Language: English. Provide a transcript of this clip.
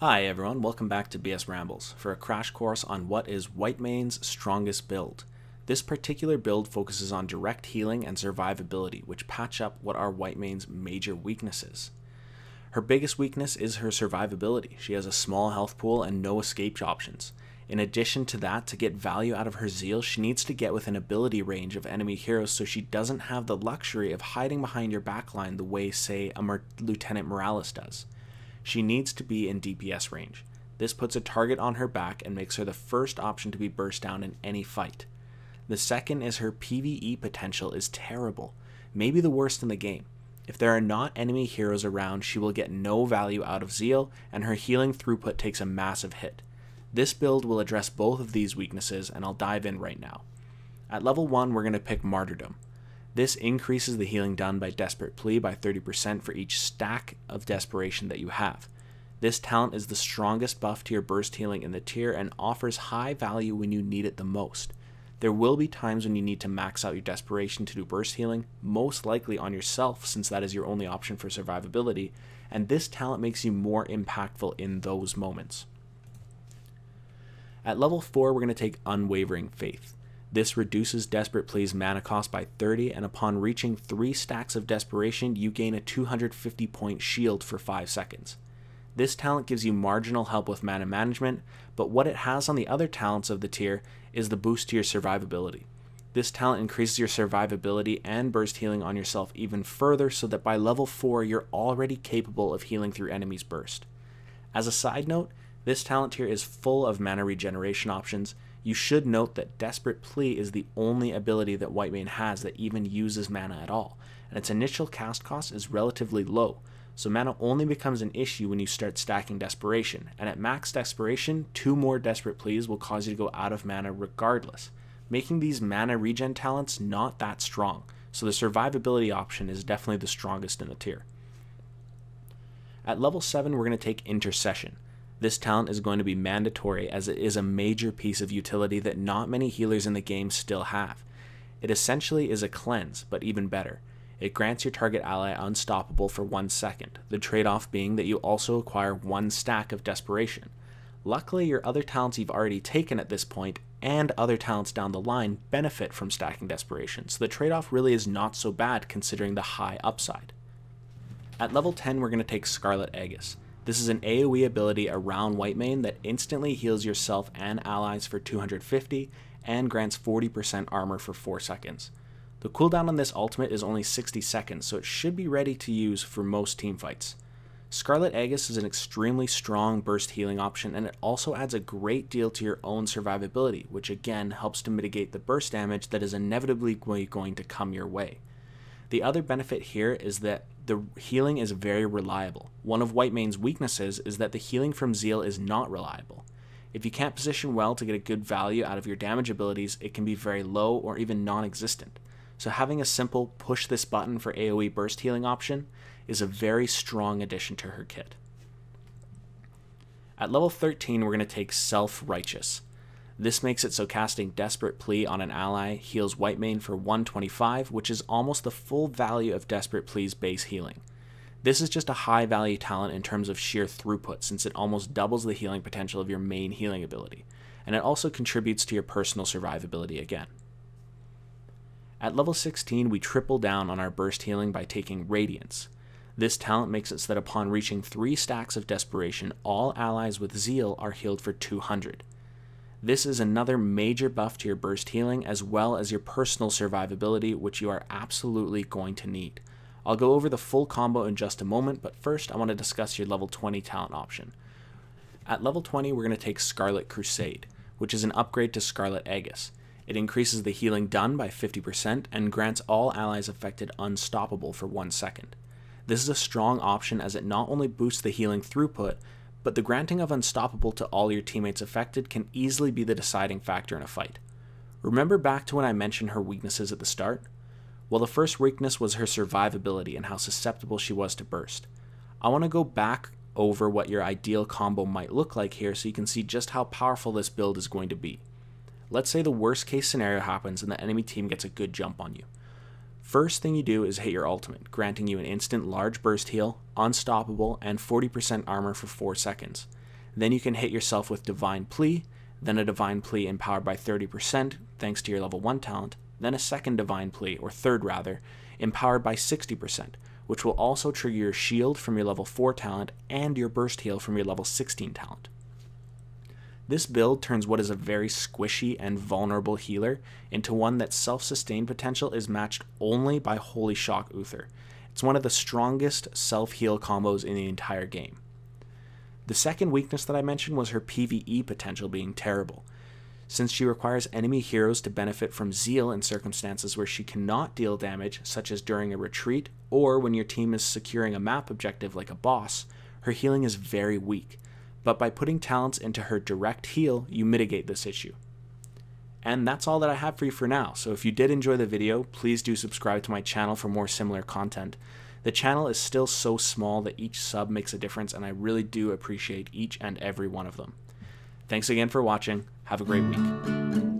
Hi everyone, welcome back to BS Rambles for a crash course on what is Whitemane's strongest build. This particular build focuses on direct healing and survivability, which patch up what are Whitemane's major weaknesses. Her biggest weakness is her survivability. She has a small health pool and no escape options. In addition to that, to get value out of her zeal, she needs to get within ability range of enemy heroes so she doesn't have the luxury of hiding behind your backline the way, say, a Lieutenant Morales does. She needs to be in DPS range. This puts a target on her back and makes her the first option to be burst down in any fight. The second is her PvE potential is terrible, maybe the worst in the game. If there are not enemy heroes around, she will get no value out of Zeal, and her healing throughput takes a massive hit. This build will address both of these weaknesses, and I'll dive in right now. At level 1, we're going to pick Martyrdom. This increases the healing done by Desperate Plea by 30% for each stack of Desperation that you have. This talent is the strongest buff to your burst healing in the tier and offers high value when you need it the most. There will be times when you need to max out your Desperation to do burst healing, most likely on yourself since that is your only option for survivability, and this talent makes you more impactful in those moments. At level 4, we're going to take Unwavering Faith. This reduces Desperate Plea's mana cost by 30, and upon reaching 3 stacks of Desperation, you gain a 250 point shield for 5 seconds. This talent gives you marginal help with mana management, but what it has on the other talents of the tier is the boost to your survivability. This talent increases your survivability and burst healing on yourself even further so that by level 4 you're already capable of healing through enemies' burst. As a side note, this talent tier is full of mana regeneration options. You should note that Desperate Plea is the only ability that Whitemane has that even uses mana at all, and its initial cast cost is relatively low, so mana only becomes an issue when you start stacking Desperation, and at max Desperation, 2 more Desperate Pleas will cause you to go out of mana regardless, making these mana regen talents not that strong, so the survivability option is definitely the strongest in the tier. At level 7, we're going to take Intercession. This talent is going to be mandatory as it is a major piece of utility that not many healers in the game still have. It essentially is a cleanse, but even better. It grants your target ally unstoppable for 1 second, the trade-off being that you also acquire 1 stack of Desperation. Luckily, your other talents you've already taken at this point, and other talents down the line, benefit from stacking Desperation, so the trade-off really is not so bad considering the high upside. At level 10, we're going to take Scarlet Egis. This is an AoE ability around Whitemane that instantly heals yourself and allies for 250 and grants 40% armor for 4 seconds. The cooldown on this ultimate is only 60 seconds, so it should be ready to use for most teamfights. Scarlet Egis is an extremely strong burst healing option, and it also adds a great deal to your own survivability, which again helps to mitigate the burst damage that is inevitably going to come your way. The other benefit here is that the healing is very reliable. One of Whitemane's weaknesses is that the healing from Zeal is not reliable. If you can't position well to get a good value out of your damage abilities, it can be very low or even non-existent. So having a simple push this button for AoE burst healing option is a very strong addition to her kit. At level 13, we're going to take Self-Righteous. This makes it so casting Desperate Plea on an ally heals Whitemane for 125, which is almost the full value of Desperate Plea's base healing. This is just a high value talent in terms of sheer throughput since it almost doubles the healing potential of your main healing ability, and it also contributes to your personal survivability again. At level 16, we triple down on our burst healing by taking Radiance. This talent makes it so that upon reaching 3 stacks of Desperation, all allies with Zeal are healed for 200. This is another major buff to your burst healing as well as your personal survivability, which you are absolutely going to need. I'll go over the full combo in just a moment, but first I want to discuss your level 20 talent option. At level 20, we're going to take Scarlet Crusade, which is an upgrade to Scarlet Egis. It increases the healing done by 50% and grants all allies affected unstoppable for 1 second. This is a strong option as it not only boosts the healing throughput, but the granting of unstoppable to all your teammates affected can easily be the deciding factor in a fight. Remember back to when I mentioned her weaknesses at the start? Well, the first weakness was her survivability and how susceptible she was to burst. I want to go back over what your ideal combo might look like here so you can see just how powerful this build is going to be. Let's say the worst case scenario happens and the enemy team gets a good jump on you. First thing you do is hit your ultimate, granting you an instant large burst heal, unstoppable, and 40% armor for 4 seconds. Then you can hit yourself with Divine Plea, then a Divine Plea empowered by 30% thanks to your level 1 talent, then a second Divine Plea, or third rather, empowered by 60%, which will also trigger your shield from your level 4 talent and your burst heal from your level 16 talent. This build turns what is a very squishy and vulnerable healer into one that self-sustain potential is matched only by Holy Shock Uther. It's one of the strongest self-heal combos in the entire game. The second weakness that I mentioned was her PvE potential being terrible. Since she requires enemy heroes to benefit from Zeal in circumstances where she cannot deal damage, such as during a retreat or when your team is securing a map objective like a boss, her healing is very weak. But by putting talents into her direct heal, you mitigate this issue. And that's all that I have for you for now, so if you did enjoy the video, please do subscribe to my channel for more similar content. The channel is still so small that each sub makes a difference, and I really do appreciate each and every one of them. Thanks again for watching. Have a great week.